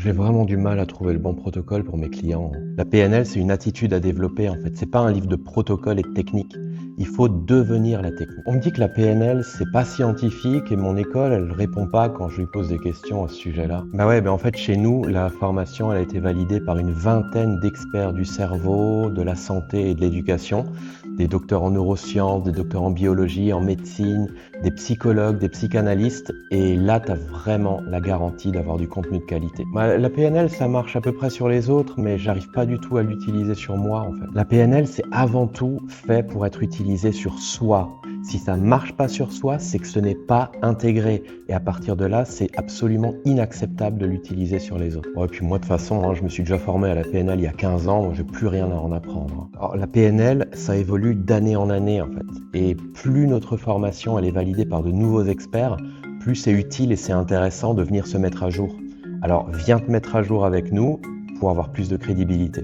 J'ai vraiment du mal à trouver le bon protocole pour mes clients. La PNL, c'est une attitude à développer en fait. C'est pas un livre de protocole et de technique. Il faut devenir la technique. On me dit que la PNL, c'est pas scientifique et mon école, elle répond pas quand je lui pose des questions à ce sujet-là. Bah ouais, en fait, chez nous, la formation, elle a été validée par une vingtaine d'experts du cerveau, de la santé et de l'éducation, des docteurs en neurosciences, des docteurs en biologie, en médecine, des psychologues, des psychanalystes. Et là, tu as vraiment la garantie d'avoir du contenu de qualité. La PNL, ça marche à peu près sur les autres, mais j'arrive pas du tout à l'utiliser sur moi, en fait. La PNL, c'est avant tout fait pour être utilisé sur soi. Si ça marche pas sur soi, c'est que ce n'est pas intégré. Et à partir de là, c'est absolument inacceptable de l'utiliser sur les autres. Ouais, et puis moi, de toute façon, je me suis déjà formé à la PNL il y a 15 ans, j'ai plus rien à en apprendre. Alors, la PNL, ça évolue d'année en année, en fait. Et plus notre formation, elle est validée par de nouveaux experts, plus c'est utile et c'est intéressant de venir se mettre à jour. Alors, viens te mettre à jour avec nous pour avoir plus de crédibilité.